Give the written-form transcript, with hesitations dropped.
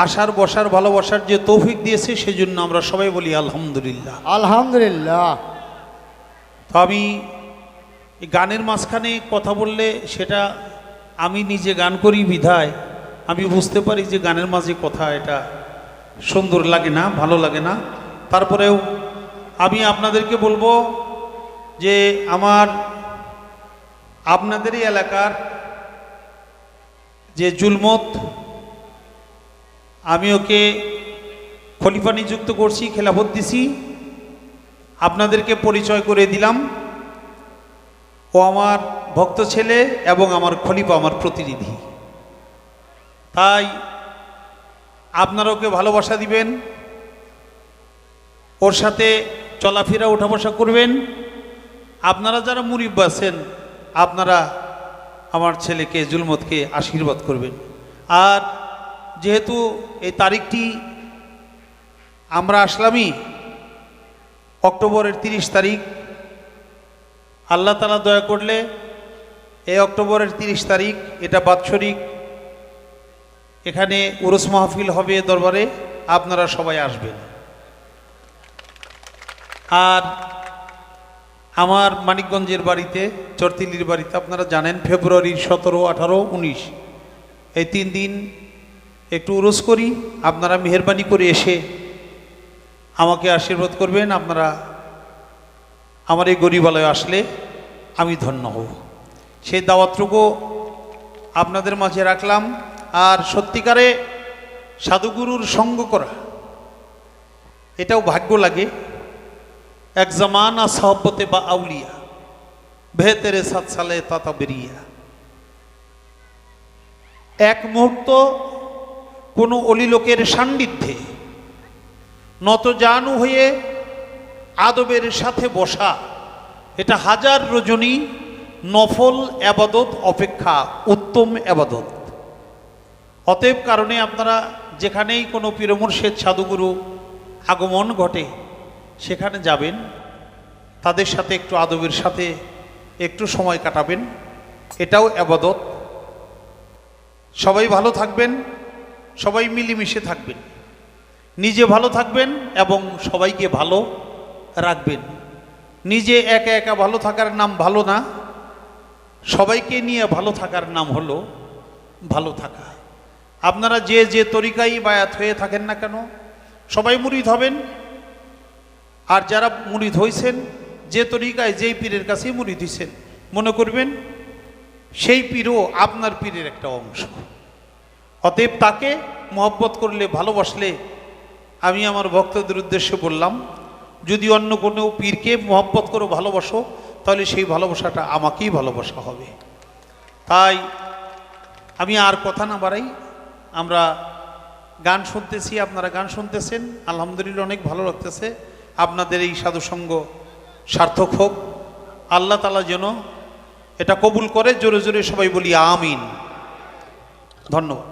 আসার বসার ভালোবাসার যে তৌফিক দিয়েছে সেজন্য আমরা সবাই বলি আলহামদুলিল্লাহ। আলহামদুলিল্লাহ। তো আমি গানের মাঝখানে কথা বললে সেটা আমি নিজে গান করি বিধায় আমি বুঝতে পারি যে গানের মাঝে কথা এটা সুন্দর লাগে না, ভালো লাগে না। তারপরেও আমি আপনাদেরকে বলবো যে আপনাদেরই এলাকার যে জুলমত, আমি ওকে খলিফা নিযুক্ত করছি, খেলাফত দিছি, আপনাদেরকে পরিচয় করে দিলাম। ও আমার ভক্ত ছেলে এবং আমার খলিফা, আমার প্রতিনিধি। তাই আপনারা ওকে ভালোবাসা দিবেন, ওর সাথে চলাফেরা ওঠা বসা করবেন। আপনারা যারা মুরিব আছেন আপনারা আমার ছেলেকে জুলমতকে আশীর্বাদ করবেন। আর যেহেতু এই তারিখটি আমরা আসলামই অক্টোবরের 30 তারিখ, আল্লাহ তাআলা দয়া করলে এই অক্টোবরের 30 তারিখ এটা বাৎসরিক এখানে উরুস মাহফিল হবে দরবারে, আপনারা সবাই আসবেন। আর আমার মানিকগঞ্জের বাড়িতে, চরতিলির বাড়িতে আপনারা জানেন ফেব্রুয়ারির 17, 18, 19 এই 3 দিন একটু উরুস করি। আপনারা মেহেরবানি করে এসে আমাকে আশীর্বাদ করবেন। আপনারা আমার এই গরিবালয়ে আসলে আমি ধন্য হব, সেই দাওয়াতটুকু আপনাদের মাঝে রাখলাম। আর সত্যিকারে সাধুগুরুর সঙ্গ করা এটাও ভাগ্য লাগে। এক জামানা সাহবতে বা আউলিয়া বেহতেরে 7 সালে তাতা বেরিয়া। এক মুহূর্ত কোনো অলি লোকের সান্নিধ্যে নত জানু হয়ে আদবের সাথে বসা, এটা হাজার রজনী নফল আবাদত অপেক্ষা উত্তম আবাদত। অতএব কারণে আপনারা যেখানেই কোনো পীর মুর্শিদ সাধুগুরু আগমন ঘটে সেখানে যাবেন, তাদের সাথে একটু আদবের সাথে একটু সময় কাটাবেন, এটাও আবাদত। সবাই ভালো থাকবেন, সবাই মিলেমিশে থাকবেন, নিজে ভালো থাকবেন এবং সবাইকে ভালো রাখবেন। নিজে একা একা ভালো থাকার নাম ভালো না, সবাইকে নিয়ে ভালো থাকার নাম হলো ভালো থাকা। আপনারা যে যে তরিকায় বায়াত হয়ে থাকেন না কেন সবাই মুরিদ হবেন। আর যারা মুরিদ হয়েছেন, যে তরিকায় যেই পীরের কাছেই মুরিদ হয়েছেন, মনে করবেন সেই পীরও আপনার পীরের একটা অংশ। অতএব তাকে মহব্বত করলে, ভালোবাসলে, আমি আমার ভক্তদের উদ্দেশ্যে বললাম, যদি অন্য কোনো পীরকে মহব্বত করো, ভালোবাসো, তাহলে সেই ভালোবাসাটা আমাকেই ভালোবাসা হবে। তাই আমি আর কথা না বাড়াই, আমরা গান শুনতেছি, আপনারা গান শুনতেছেন, আলহামদুলিল্লাহ অনেক ভালো লাগতেছে। আপনাদের এই সাধুসঙ্গ সার্থক হোক, আল্লাহ তাআলা যেন এটা কবুল করে। জোরে জোরে সবাই বলি আমিন। ধন্যবাদ।